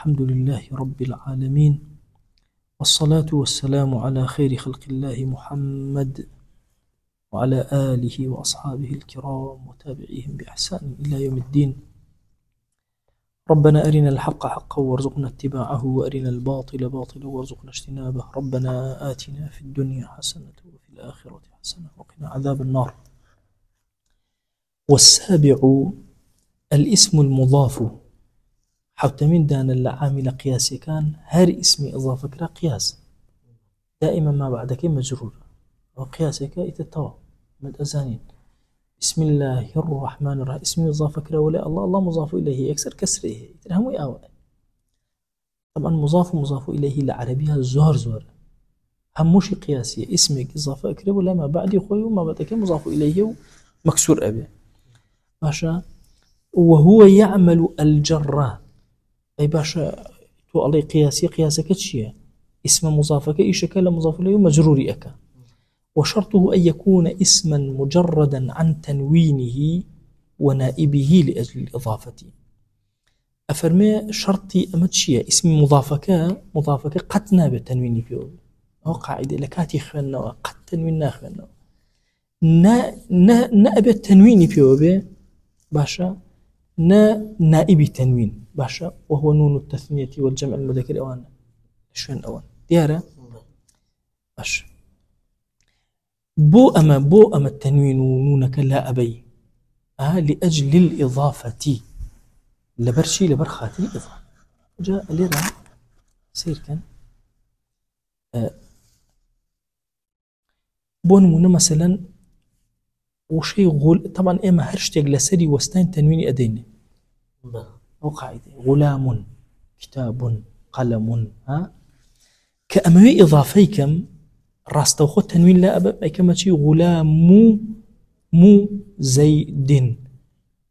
الحمد لله رب العالمين، والصلاة والسلام على خير خلق الله محمد وعلى آله وأصحابه الكرام وتابعيهم بإحسان إلى يوم الدين. ربنا أرنا الحق حقا وارزقنا اتباعه، وأرنا الباطل باطلا وارزقنا اجتنابه. ربنا آتنا في الدنيا حسنة وفي الآخرة حسنة وقنا عذاب النار. والسابع الاسم المضاف، حتى من دان العامل قياسي كان هر اسم إضافة كرا قياس دائما ما بعدك مجرور وقياسك يتتوا مد أزانين. بسم الله الرحمن الرحيم اسم إضافة كرا ولا الله مضاف إليه يكسر كسره ترهم ويأوى. طبعا مضاف إليه العربية زور هموش قياسي اسمك إضافة كرا ولا ما بعد يخوي وما بعدك مضاف إليه مكسور أبي باشا. وهو يعمل الجرة، أي باشا تو علي قياسك تشيه اسم مضافك إيش كلا مضاف إليه مجروري أكا. وشرطه أن يكون اسما مجردا عن تنوينه ونائبه لأجل الإضافة. أفرمي شرطي أمتشيه اسم مضافك قد ناب التنوين فيه، هو قاعدة لكاتي خلنا قد تنوين ناخلنا نائب التنوين فيه باشا نائب تنوين باشا، وهو نون التثنية والجمع المذكر أوان شون أوان ديارة باشا. بو أما التنوين نونك لا أبي لأجل الإضافة لبرشي لبرخاتي الإضافة جاء لرا سير كان بون مثلا وشي طبعا إما هرشتك لسري وستين تنويني أديني أو قاعدة غلام كتاب قلم كأموي إضافيكم راستو خد تنوين لا أبا أي كما تشي غلام مو زيد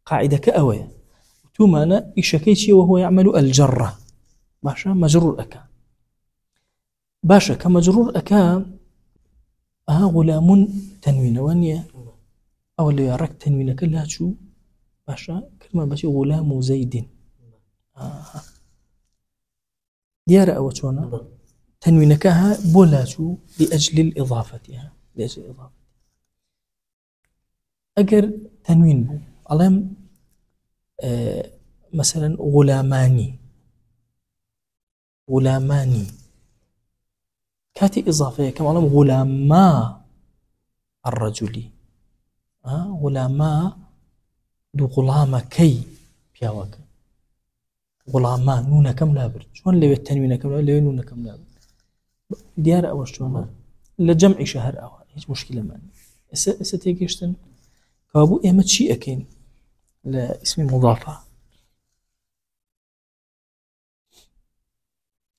قاعدة كأوي ثم أنا إشكيتي وهو يعمل الجرة باشا مجرور أكا باشا كمجرور أكا غلام تنوين وانيا أو اللي يراك تنوين كلها شو باشا كلمة باشي غلام زيد ديارة أو شونا تنوينكها بولاتو لأجل الإضافة لأجل الإضافة. أجر تنوين بو علم مثلا غلاماني كاتي إضافية كما علم غلاما الرجل غلاما دو غلاما كي بياوك غلاما نونا كم لابر شون اللي التنوين كم اللي نونا كم لابر ديار أو شلون لجمع شهر أو هيك مشكلة معنا ستيجيشتن كابو إيمت شيء أكين لاسم مضافة.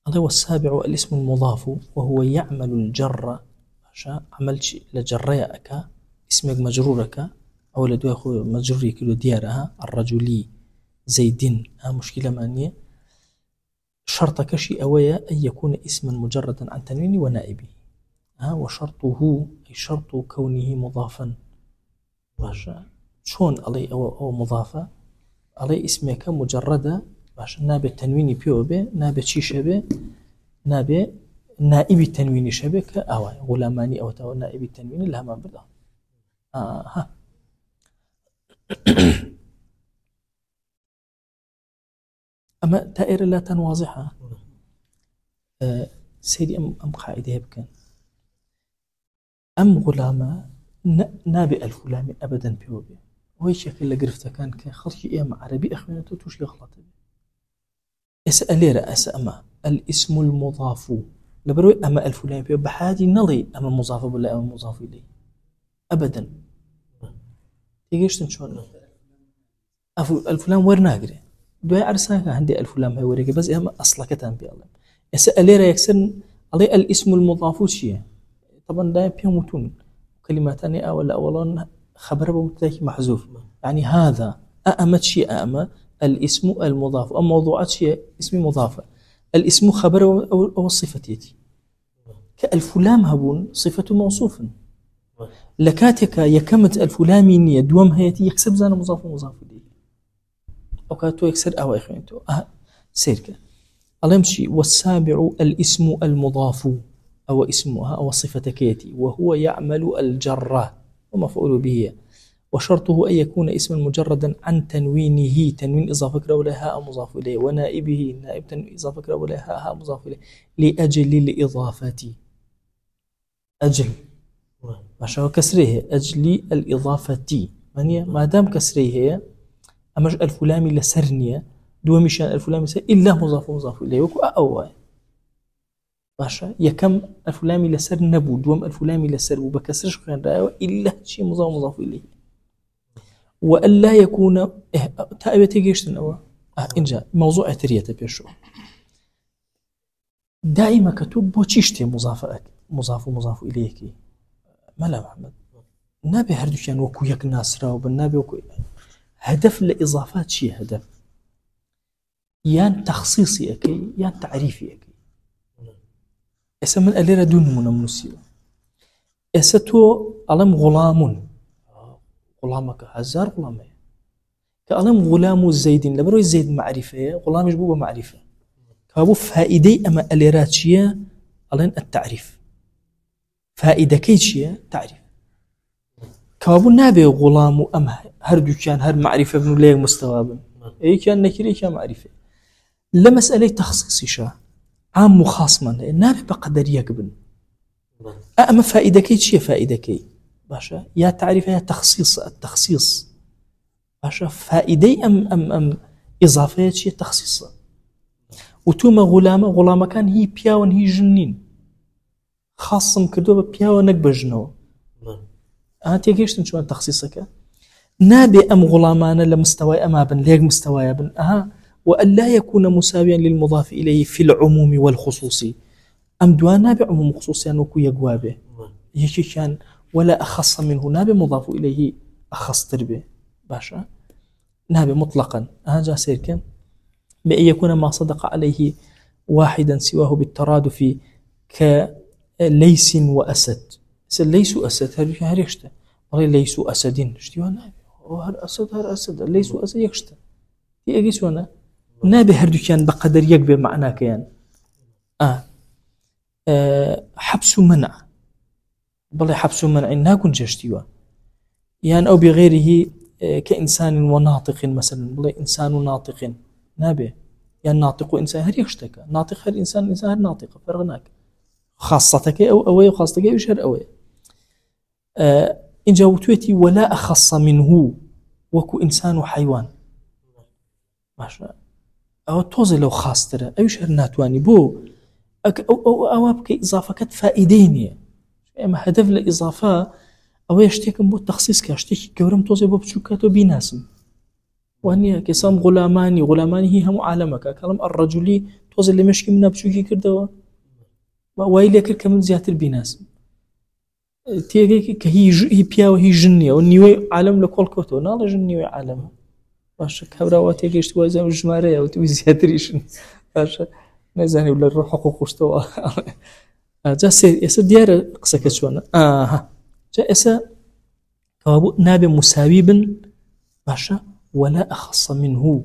هذا هو السابع الاسم المضاف وهو يعمل الجر عمل شيء لجريا أكا اسمك مجرورك أو لدو أخو مجروري كيلو ديارها الرجلي زيدين مشكلة معنية. شرطك شيء أويا أن يكون اسما مجردا عن تنوين ونائبه وشرطه أي شرط كونه مضافا باشا شون علي أو مضافة علي اسمك مجردة باشا نابي التنوين بيوبي نابي شي شبه نابي نائب التنوين شبه كأوي غلاماني أو نائب التنوين لها ما بدأ أما دائرة لا تنواضحة سيدي أم قاعدة يبكن أم غلامة نابئ الفلامي أبدا بيوبي وهي شكل لقرفته كان كخلقي إيام عربي أخوانته توش يغلط اسألي رأس أما الاسم المضاف لبروي أما الفلامي بيوبي بحادي نلي أما مضاف ولا أما مضاف إليه أبدا تيجيش تنشون الفلام ورناقري دوای عرساك عندي الفلام هاي ورقة بس إهم أصلا كتان بيعلم يسأل لي يكسر عليه الاسم المضاف شيء طبعا دا بيموتون كلمتان أولا خبر بمتذاك محذوف يعني هذا أأمت شيء أأمة الاسم المضاف أو موضوعات شيء اسم مضافة الاسم خبر أو الصفة يتي كالفلام هبون صفة موصوف لكاتك يكمت الفلامي دوام هيتي يكسب زان مضاف ومضاف إليه أو كاتو يكسر أو إخوانتو سيرك ألمشي والسابع الاسم المضاف أو اسمها أو صفة كيتي وهو يعمل الجرة ومفعول به، وشرطه أن يكون اسما مجردا عن تنوينه، تنوين إضافة ولا هاء مضاف إليه، ونائبه نائب تنوين إضافة ولا هاء مضاف إليه، لأجل الإضافة. أجل عشان كسره أجل الإضافة، يعني ما دام كسره هي أمش الفلامي لسرنية دو مشان الفلامي سر إلا مضاف إليه وكو أو باشا يكم الفلامي لسر نبو دوم الفلامي لسر وبكسرش خير رأيه إلا شيء مضاف إليه، وألا يكون تأبتي جيشتن أو إنجا موضوع تريته بيشو دائما كتب بوشيشتي مضاف إليك ملا محمد نابي هردوشان وكو يك ناصرة وبالنابي وكو هدف لإضافات شيء هدف يان تخصيصي أكي يان تعريفي أكي اسم الأليرة دون منمسيو استو ألم غلامك هزار غلامي كألم غلام زيد لبروي زيد معرفة غلام يجبوه معرفة كابو فائدي أما أليرات شيء ألين التعريف فائدة كي شيء تعريف كابو نابي غلام أم هردو كان هر معرفة بنو ليه مستوى أي كان نكري كان معرفة لمسألة تخصيصي شا عام مخاصما نابي بقدر يقبل أما فائدة كي شيء فائدة كي باشا يا تعريف يا تخصيص التخصيص باشا فائدة أم إضافة شيء تخصيص وتوما غلامة كان هي بياون هي جنين خاصم كردو ببياو نقبل جنو تيجيش شو تخصيصك نابي أم غلامان لمستوى أما بن ليق مستوى بن وأن لا يكون مساويا للمضاف إليه في العموم والخصوص أم دوان نابي عموم خصوصي أنه يقوابه يكي كان ولا أخص منه نابي مضاف إليه أخص تربه باشا نابي مطلقا جاء سيركا بأن يكون ما صدق عليه واحدا سواه بالترادف كليس وأسد ليسوا أسد هريشته والله ليسوا أسدين شتيوا نابي هر أسد ليسوا أسد يكشته يجيس وانا نابي هردو كان بقدر يقبل معناه كيان حبس منع بل حبس منع ناكن جشتيوا يعني أو بغيره كإنسان وناطق مثلا بل إنسان ناطق نابي يعني ناطق إنسان هر يكشتك ناطق هر إنسان هر ناطق فرغناك خاصتك أو أوي وخاصتك أو شهر أوي إن جاوتويتي ولا أخص منه وكو إنسان وحيوان ماشا أو توزي لو خاص ترى أي شهر ناتواني بو أو أبكي إضافة كت فائدينية أما هدف الإضافة أو يشتكم بو التخصيص كاشتكي كورم توزي بو بشوكاتو بيناسم وهني كسام غلاماني هي هم عالمك كلام الرجلي توزي اللي مشكي منها بشوكي كردوا وايلي كر كمن زيادة بيناسم تيجي كهي بياو هي جنية والنيوي عالم لكل كوتو نالا جنيوي عالم باشا كبراوات يجيش توازن الجمارية وتوي زيادريشن باشا نزاني ولا الروح حقوق وشتوا جا سير ديار قصك شلون جا كابو نابي مساوي باشا ولا أخص منه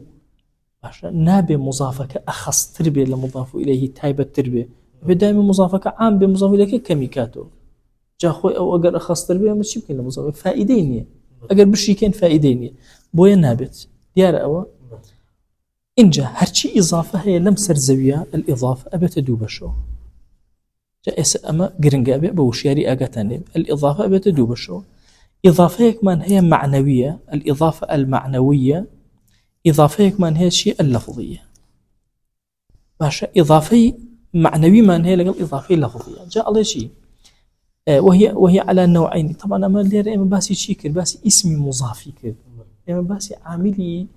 باشا نابي مضافك أخص تربية لمضاف إليه تايبة تربية بدايما مضافك عام بمضاف إليه كميكاتو جا خوي أو أجر أخص تربية مش يمكن لمضاف فائدينية أجر بشيكين فائدينية بويا نابت ديار أو إنجا هرشي إضافة هي لم سرزوية الإضافة أبت دوبشو جاء أما قرنجا أبي بوشياري أجتني الإضافة أبت دوبشو إضافة كمان هي معنوية الإضافة المعنوية إضافة كمان هي شيء اللفظية باشا إضافة معنوي من هي لقل إضافة لفظية جاء الله شيء وهي على نوعين طبعا أما اللي إما باسي شيكر باسي اسمي مضافي كر إما باسي عاملي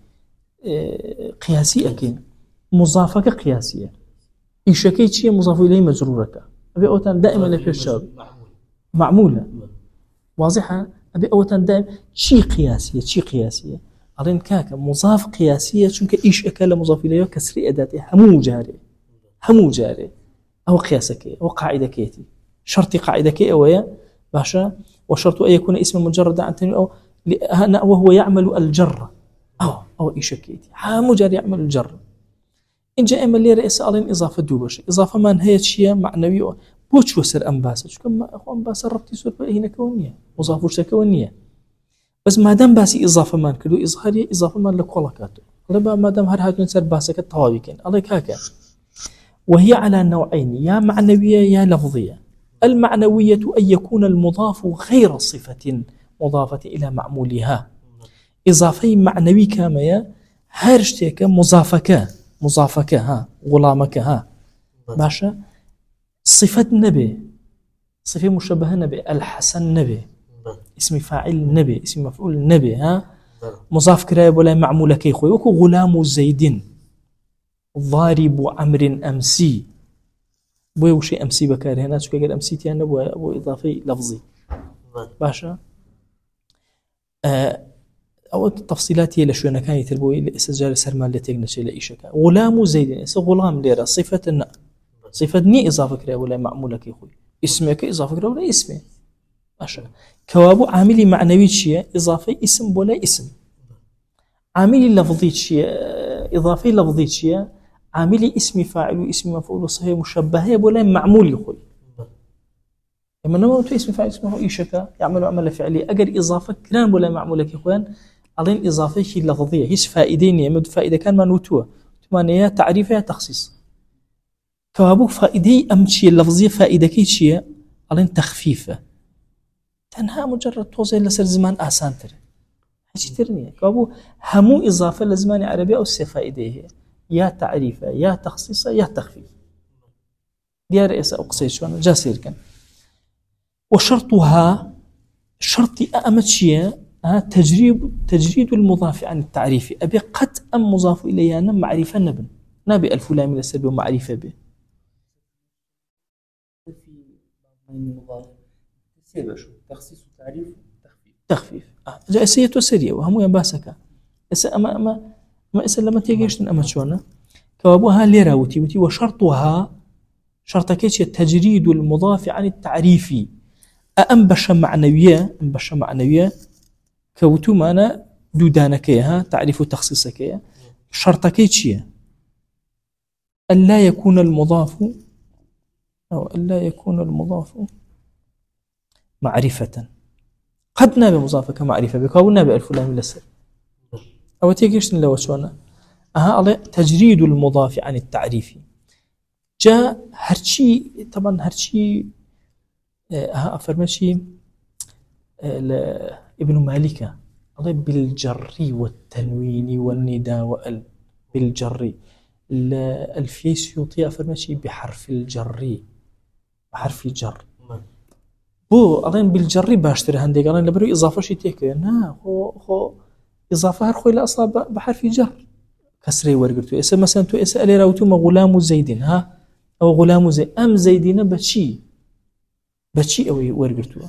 قياسي أكين مضافك قياسية إيشكي شيء مضاف إليه مجرورك أبي أوتان دائما لك الشاب معمولة واضحة أبي أوتان دائما شيء قياسية أرين كاك مضاف قياسية شنك إيش أكل مضاف إليه كسر أداته همو جاري أو قياسك أو قاعدة كيتي شرط قاعدة كي أويا باشا وشرط أن يكون اسم مجرد عن تنوين أو وهو يعمل الجر أو إيش كيتي همو جاري يعمل الجر اینجا ئێمە لێرە ئێستا ئەڵێن ئیضافە دوو بەشە. ئیضافەمان هەیە چییە؟ معنەویەوە. بۆ چوە سەر ئەم باسە؟ چونکە ئەم باسە ڕەبتی زۆر بە هینەکەەوە نییە، مضاف و شتەکەەوە نییە. بەس مادام باسی ئیضافەمان کردو، ئیزهاریە ئیضافەمان لە کۆڵە کاتەوە. ئەڵێ با مادام هەر هاتوون سەر باسەکە تەواوی بکەین. ئەڵێ کاکە وهي على نوعين، يا معنوية يا لفظية. المعنوية أن يكون المضاف غير صفة مضافة إلى معمولها. إضافي معنوي كامية هرشتك مضافك ها غلامك ها باشا، صفة نبي، صفة مشبهة نبي، الحسن نبي، اسم فاعل نبي، اسم مفعول نبي، ها مضاف كرايب ولا معمولك يخوي. وكو غلام زيد، ضارب عمر أمسي، بۆیە وشەی ئەمسی بەکارهێنا چونکە ئەگەر ئەمسیتیان نەبووە بۆ ئیضافەی لەفزی. باشە ئەوە تەفسیلاتی لە شوێنەکانی تر بۆی لە ئێستا جارە سەرمان لە تێک نەچێت لە ئیشەکە. غولام و زەیدین، ئێستا غوڵام لێرە صفەتە نە، صفەت نییە ئیضافە کرا بۆ لای مەعمولەکەی خۆی، ئیسمەکە ئیضافە کرا بۆ لای ئیسمێ. باشە کەوابوو عاملی معنەوی چییە؟ ئیضافەی ئیسم بۆ لای ئیسم. عاملی لەفزی چییە؟ ئیضافەی لەفزی چییە؟ عاملی اسم فاعل واسم مفعول وصفة مشبهة ولا معمول يخوي. لما نقول تو اسم فاعل اسم مفعول إيشكا يعمل عمل فعلي أجر إضافة كلام ولا معمول كإخوان علين إضافة هي لفظية هيش فائدين يمد فائدة كان ما نوتوه ثمانية تعريفها تخصيص كوابو فائدة أمشي اللفظية فائدة كي شيء علين تخفيفة تنها مجرد توصل لسر زمان آسان ترى هيش ترنيه كوابو همو إضافة لزمان عربي أو فائدة هي يا تعريفة يا تخصيصة يا تخفيف ديار إيسا أقصي شوانا جاسير كان. وشرطها شرطي أمتشيا تجريد المضاف عن التعريف. أبي قد أم مضاف إليه أنا معرفة نبن نبي الفلان من السلب ومعرفة به في المضاف تخصيص وتعريف تخفيف جاء سيئة وسرية وهمو ينباسك إسا أما إسا لما تيجيشتن أما شوانا كوابوها ليرا وتي وشرطها شرطكيش تجريد المضاف عن التعريف. أنبش معنوية كوتو مانا دودانكيها تعريف تخصيصكيها شرطكيش ألا يكون المضاف أو ألا يكون المضاف معرفة. قد نابي مضافك معرفة بكاو نابي الفلان من السر أو تيجيشتن لو شوانا على تجريد المضاف عن التعريف. جاء هرشي طبعا هرشي أفرمشي ابن مالك على بالجر والتنوين والنداء وال بالجر. الفيسيوطي أفرمشي بحرف الجر بحرف الجر بو أظن بالجر باشتري هندي قالن لبرو إضافة شيء تيكي نا هو إضافة هرخوي لأصلا بحرف الجر كسري ورقتو إسا مثلا تو إسا ألي راوتو غلام زيدين ها أو غلام زيد أم زيدين بشي أو ورقتو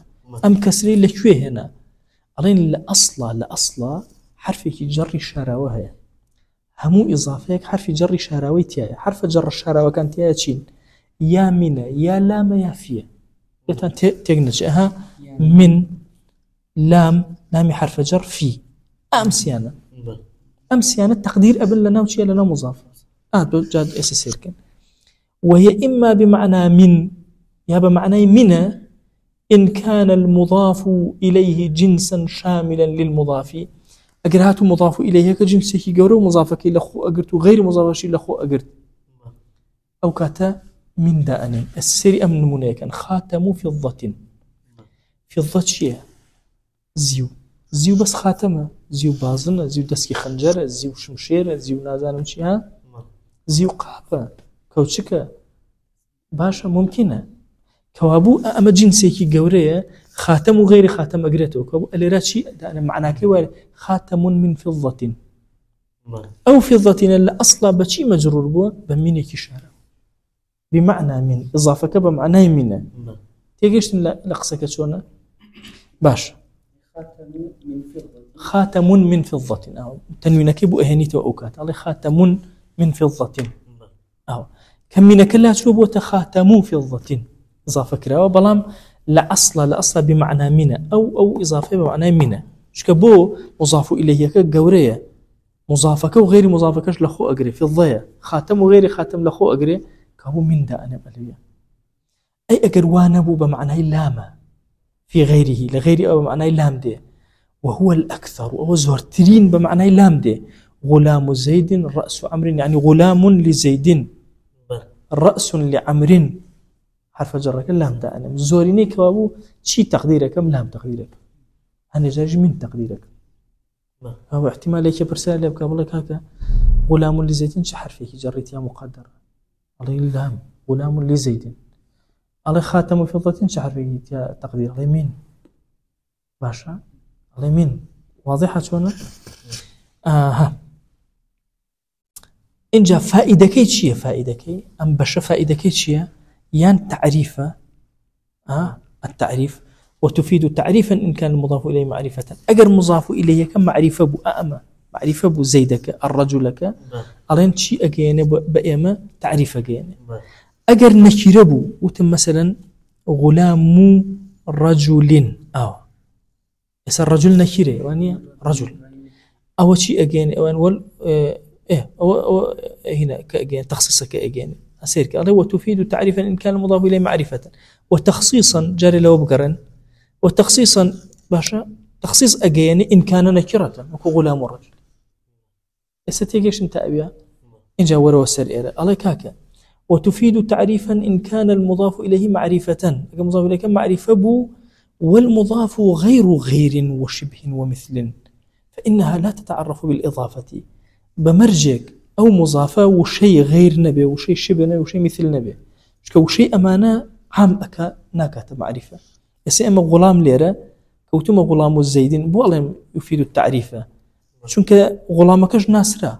أم كسري لكوي هنا ألين لأصلا حرف جر شراوة هي همو إضافيك حرف جر شراوي تيايا حرف جر الشراوة كان تيايا تشين يا من يا لام يا فيه تجنج من لام حرف جر في أمسيانة التقدير قبل لنا وشيء لنا مضاف جاد إساسير كان. وهي إما بمعنى من يا بمعنى من إن كان المضاف إليه جنسا شاملا للمضاف أجرهات مضاف إليه كجنسه جورو مضافك إلى خو أجرت وغير مضافش إلى خو أجرت أو كاتا من داني السري أمن منيكا خاتم فضة شيء زيو بس خاتمه زيو بازنه زيو دسكي خنجره زيو شمشيره زيو نازانم شي ها زيو قحفه كوتشكه باشا ممكنه كوابو اما جنسيكي جوريه خاتم وغير خاتم اجرته كوابو الراشي انا معناه خاتم من فضه او فضه الاصل بشي مجرور بو بمينك اشاره بمعنى من اضافه بمعنى من تيجيش لقسك شلون باش خاتم من فضة أو تنوينك بو أهنيته وأوكات على خاتم من فضة أو كم منك لا تشوفوا تخاتموا فضة إضافة كراوة بلام لأصل بمعنى من أو إضافة بمعنى من شكبو مضاف إليه كجورية مضافك وغير مضافكش لخو أجري في الضياء خاتم وغير خاتم لخو أجري كهو من دا أنا بليه أي أجر وانبو بمعنى لامة في غيره لغير أو بمعنى لام دي وهو الأكثر وهو زهرترين بمعنى لام دي غلام زيد رأس عمر يعني غلام لزيد رأس لعمر حرف جرك اللام دا أنا زوريني كوابو شي تقديرك أم لام تقديرك أنا جاج من تقديرك هو احتمال ليك برسالة لك والله هكا غلام لزيد شي حرفك جريت يا مقدر الله لام غلام لزيد الله خاتم فضة شي حرفك يا تقدير الله مين باشا الله مين واضحة شلون إن جاء فائدة شيء فائدة أم بش فائدة شيء يان تعريفة التعريف وتفيد تعريفا إن كان المضاف إليه معرفة أجر مضاف إليه كم معرفة بو أما معرفة بو زيدك الرجلك ألين شيء أجينا بأما تعريف أجينا أجر نكربو وتم مثلا غلام رجل يصير رجل نكرة واني رجل أو شيء أجينا وان أو هنا كأجين تخصيص كأجين أسير كأله وتفيد تعريفا إن كان المضاف إليه معرفة وتخصيصا جاري له بقرن وتخصيصا باشا تخصيص أجين إن كان نكرة وكو غلام الرجل استيجيش انت أبيها إن جاء ورا والسرير الله كاكا وتفيد تعريفا إن كان المضاف إليه معرفة المضاف إليه معرفة بو والمضاف غير وشبه ومثل فإنها لا تتعرف بالإضافة بمرجك أو مضافة وشيء غير نبي وشيء شبه نبي وشيء مثل نبي وشيء أمانة عام أكا ناكات معرفة يسمى غلام ليرة كوتم غلام الزيدين بو الله يفيد التعريفة شونك غلامكش ناسرة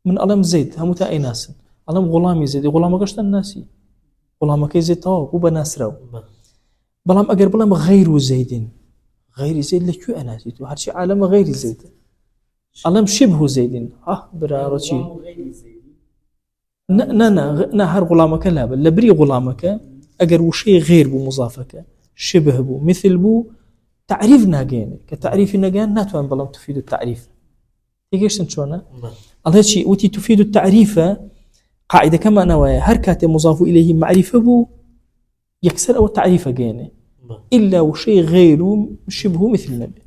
من ألم زيد هموتا أي ناس ألم غلامي زيد غلامكش الناسي غلامك زيد تاو بو بناسرة بلام أجر بلام غير زيدين غير زيد لكو أناسي هادشي عالم غير زيد ألم شبه زيدين برارتي نا هر غلامك لا بل لبري غلامك أجر وشي غير بمضافك شبه بو مثل بو تعريف ناجين كتعريف ناجين ناتوان بلام تفيد التعريف تيجيش تنشونا الله شيء وتي تفيد التعريف قاعدة كما نوايا هركات مضاف إليه معرفة بو يكسر أو تعريف جينه إلا وشي غيره شبه مثل النبي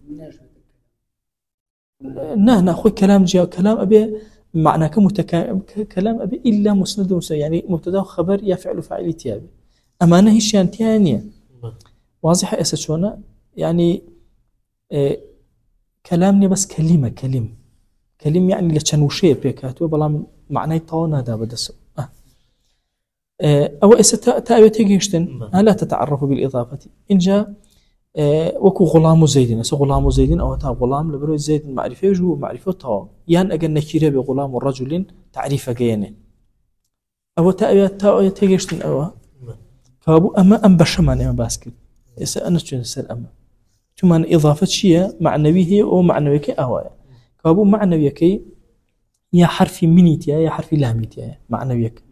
ناخذ كلام جاء كلام أبي معناه كلام أبي إلا مسند يعني مبتدا خبر يفعل فاعل تيابي أمانة هي شيء ثانية واضحة أساسونا يعني كلامني بس كلم يعني لشان شيء بيكاتو بلا معناه طاونا دا بدس أو تأبي تيجيشتن لا تتعرف بالإضافة إن جاء وكو غلام زيدين غلام زيدين أو تا غلام لبرو زيد معرفة وجو معرفة طاو يان أجن نكيرة بغلام الرجل تعريف جينه أو تأبي تيجيشتن أو كابو أم بشمان أم باسكت أنا شو نسأل ثم إضافة شيء معنويه أو معنويك أهوايا كابو معنويك يا حرف منيتيا يا حرف لاميتيا معنويك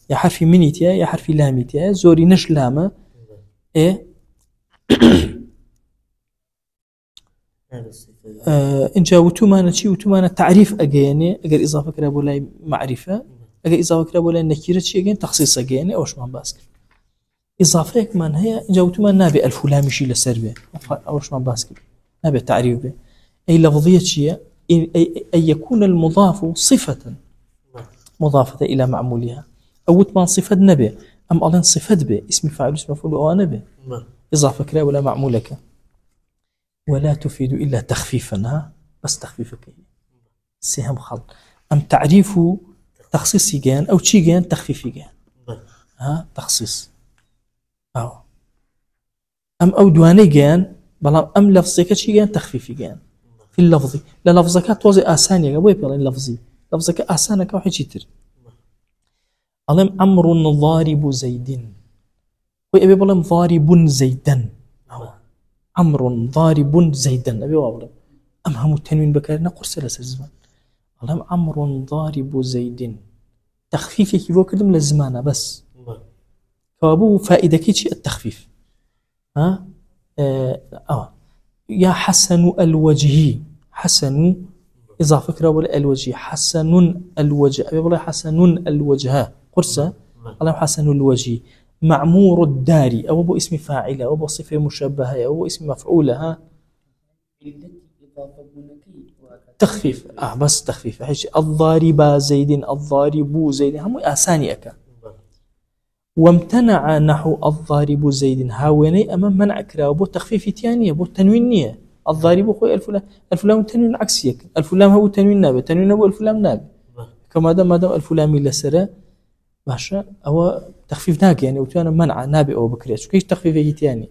يا حرف منيتيا يا حرف لاميتيا زوري نش لامة إن جاء وتمانة شيء وتمانة تعريف أجيني أجر إضافة كرابو لا معرفة أجر إضافة كرابو لا نكيرة شيء أجين تخصيص أجيني أوش ما باسكت إضافة كمان هي جاوتما نابي الفلامي شيء لسربه أوش ما باسكت نابي تعريف به أي لفظية شيء أن يكون المضاف صفة مضافة إلى معمولها أو تمان صفة نبي أم ألين صفة به اسم فاعل اسم مفعول أو نبي إضافة كلا ولا معمولك ولا تفيد إلا تخفيفا بس تخفيفك سهم خلط أم تعريف تخصيصي جان أو شي جان تخفيفي جان تخصيص أو دواني جان بلام أم لفظك شي جان تخفيفي جان في اللفظي لا لفظك توزي آسانية قبوي بيضين لفظي لفظك آسانك وحي جيتر ألم أمر ضارب زيد ويأبي بلام ضارب زيدا أمر ضارب زيدا أبي وابلم أمهم التنوين بكارنا قرصة لسزمان ألم أمر ضارب زيد تخفيفي كيفو كدم لزمانة بس فأبو فائدة كيشي التخفيف يا حسن الوجه حسن إضافة كرا ولا الوجه حسن الوجه أبي والله حسن الوجه قرصة الله حسن الوجه معمور الدار أو أبو اسم فاعلة أو أبو صفة مشبهة أو أبو اسم مفعولها تخفيف بس تخفيف حيش الضارب زيد الضارب زيد هم أسانيك وامتنع نحو الضارب زيد هاوني أمام منع كرا وبو تخفيف تانية بو تنوينية الضارب خوي الفلام تنوين عكسيك الفلام هو تنوين نابه تنوين هو الفلام نابه كما دام الفلام لسره باشا أو تخفيف ناك يعني وتوانا منع نابه أو بكريش كيش تخفيف تاني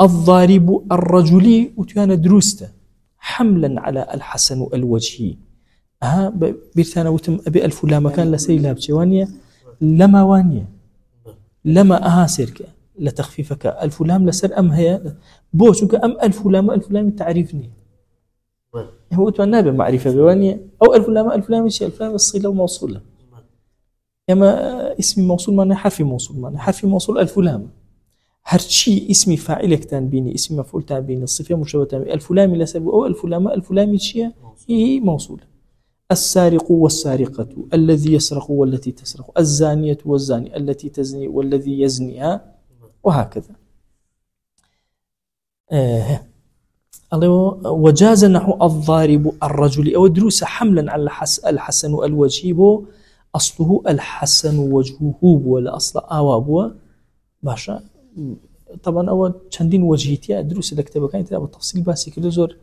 الضارب الرجلي وتوانا دروسته حملا على الحسن الوجهي بيرتانا وتم أبي الفلام كان لسي لابتي وانيا لما وانيا لما سيرك لتخفيفك الفلام لسر أم هي بوشك أم الفلام تعرفني هو توانا بمعرفة بوانيا أو الفلام شيء الفلام الصلة وموصولة أما اسم موصول معناه حرف موصول معناه حرف موصول الفلام هرشي اسم فاعل تنبيني اسم مفعول تنبيني الصفة مشابهة تنبيني الفلام لسبب أو الفلام شيء هي موصولة السارق والسارقة الذي يسرق والتي تسرق الزانية والزاني التي تزني والذي يزنيها وهكذا وجاز نحو الضارب الرجل أو دروس حملا على الحسن الوجه أصله الحسن وجهه ولا أصل آوابه باشا طبعا أول چندين وجهيتي دروس الكتابة كانت بالتفصيل باسي كده زور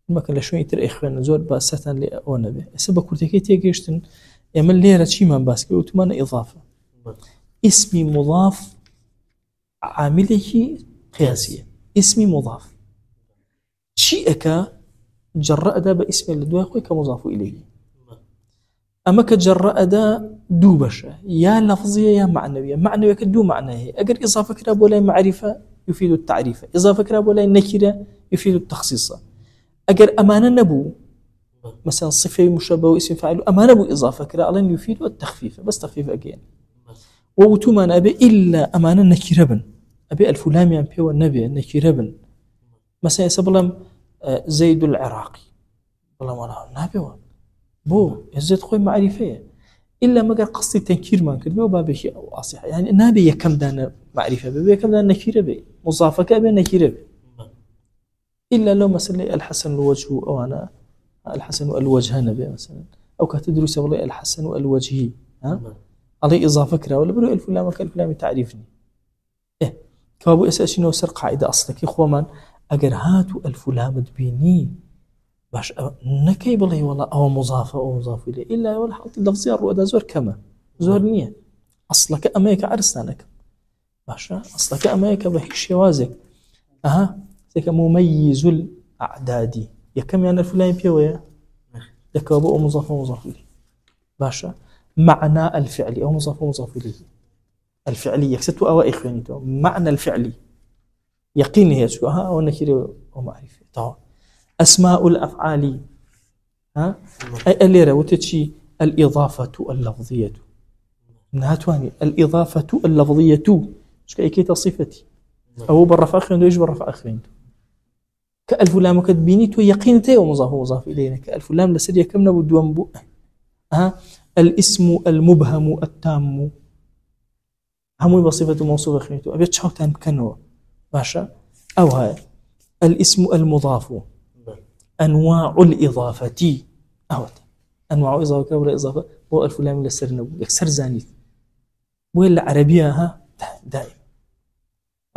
ما كان لشوي تر إخوان زور باساتن لأونا به سبب كرتكي تيجيشتن يعمل ليرة شيء من باسكي وتمنى إضافة اسم مضاف عامله قياسية اسم مضاف شيئك جرأ دا باسم اللي خوي كمضاف إليه أما كجرأ دا دوبشة يا لفظية يا معنوية معنوية كدو معناه أجر إضافة كراب ولا معرفة يفيد التعريف إضافة كراب ولا نكرة يفيد التخصيص أجر أمانة نبو مثلا صفة مشابهة واسم فاعل أمانة نبو إضافة كراب ألين يفيد التخفيف بس تخفيف أجين ووتوما أبي إلا أمانة نكرة أبي الفلام ينبي والنبي نكرة مثلا يسبلم زيد العراقي والله ما نبي بو يزيد خوي معرفة إلا ما قال قصدي تنكير ما كذبه وبابه شيء أو أصيح يعني نبي يكم دانا معرفة بي يكم دانا نكيرة بي مضافة كأبي نكيرة بي إلا لو مثلا الحسن الوجه أو أنا الحسن الوجه نبي مثلا أو كتدرس والله الحسن الوجهي عليه إضافة كرا ولا برو الفلام كالفلام تعرفني كابو أساسي نو سر قاعدة أصلك إخوة من أجر هاتوا الفلام تبيني باش نكي بالله والله أو مضافة أو مضاف إليه إلا ولا حط اللفظية الرؤى زور كما زور نية أصلك أمايك عرستانك باش أصلك أمايك بهيش يوازك زيك مميز الأعداد يكم يعني الفلان بيويا دكابو أو مضاف ومضاف إليه باش معنى الفعل أو مضاف ومضاف إليه الفعلي يكسدوا أو إخوانيته معنى الفعلي يقين هي شو أو نكير أو معرفة طبعا أسماء الأفعال اللي روتشي الإضافة اللفظية نهاتواني الإضافة اللفظية شكاية صفتي أو بالرفع أخرين دويش بالرفع أخرين كالفلام كتبيني تو يقينتي ومضاف ومضاف إلينا كالفلام لسرية كم نبو دوام بو الاسم المبهم التام همو بصفة موصوف أخرين تو أبيت شاوتان بكنوا باشا أو هاي الاسم المضاف أنواع الإضافة أنواع إضافة ولا إضافة هو الفلام لسر نبو يكسر زانيت ولا عربية دائما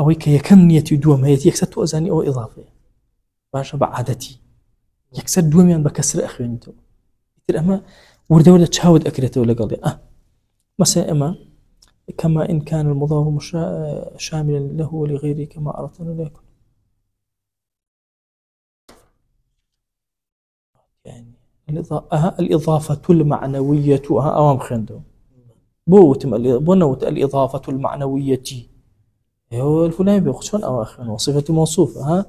أو كي كم نيتي دوم هي يكسر توزاني أو إضافة باشا بعادتي يكسر دوم يعني بكسر أخوانيته يتر أما ورده ولا تشاود أكرته ولا قال مثلا أما كما إن كان المضاف شاملا له ولغيره كما أردنا لا يكون يعني الإضافة المعنوية أوام خندو بوتم الإضافة المعنوية هو الفلان بيخشون أواخر وصفة موصوفة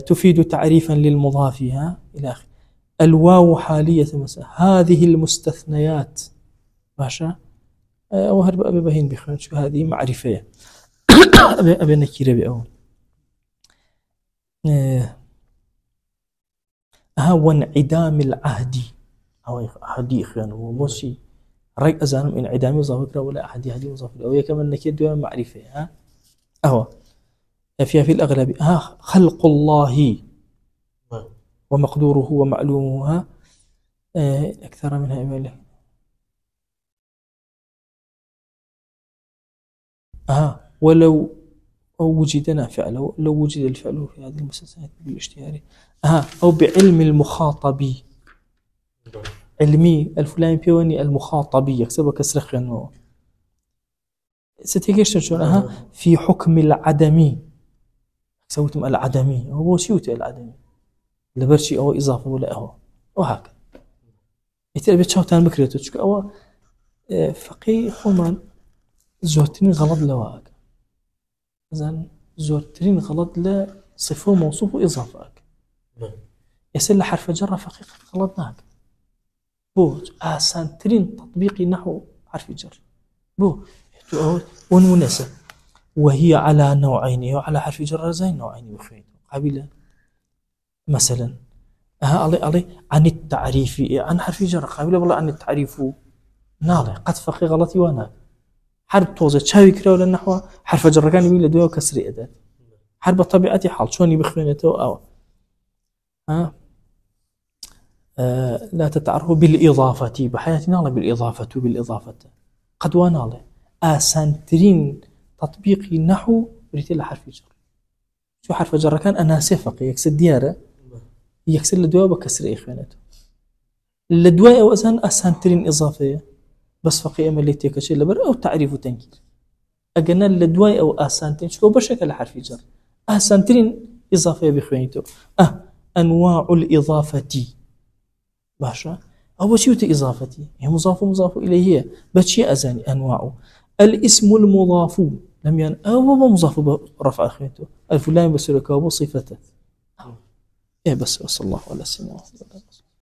تفيد تعريفا للمضاف إلى آخر الواو حالية مثلا هذه المستثنيات باشا وهرب أبي بهين بخير شو هذه معرفة أبي نكير بأول وانعدام العهد أو عهدي إخوان وموشي رأي أزانم انعدامي مضاف إليه ولا عهدي هدي مضاف إليه أو كمان نكير دوام معرفة أهو فيها في الأغلب خلق الله ومقدوره ومعلومها أكثر منها إيمانه ولو أو وجدنا فعله لو وجد الفعل في هذه المسلسلات بالاشتهار أو بعلم المخاطب علمي الفلاني بيوني المخاطبي يكسب كسر خنو ستيجيش تشون في حكم العدمي سويتم العدمي هو سيوت العدمي لبرشي أو إضافة ولا هو وهكذا يتلقى بتشوتان بكريتو تشك أو فقيه خمان زورتين غلط لواك إذن زورتين غلط لا صفة موصوف وإضافة يسأل حرف جر فقيه غلطناك بو آسانترين تطبيقي نحو حرف جر بو ونمناسة وهي على نوعين وعلى حرف جر زين نوعين بخير قبيلة مثلا علي عن التعريف عن حرف جر قبيلة والله عن التعريف نالي قد فقي غلطي وانا حرب توزة شاوي كرا ولا النحو حرف جر كان يميل لدوه كسر أداة حرب طبيعتي حال شوني بخينته أو لا تتعرفوا بالإضافة بحياتنا الله بالإضافة قد ونالي آسانترين تطبيقي نحو بريتيلا حرف جر شو حرف جر كان أنا سفق يكسر ديارة يكسر لدواء بكسر إخوانته لدواء أو أسانترين إضافية بس فقي أما اللي تيكشي لبر أو تعريف وتنكير أجنا لدواء أو أسانترين شو بشكل حرف جر أسانترين إضافية بإخوانته أنواع الإضافة باشا أو شيوت إضافتي هي مضاف إليه بشيء أزاني أنواعه الاسم المضاف لم ين أو مضاف برفع أخيته الفلان بسرك وصفته بس وصلى الله على سيدنا محمد.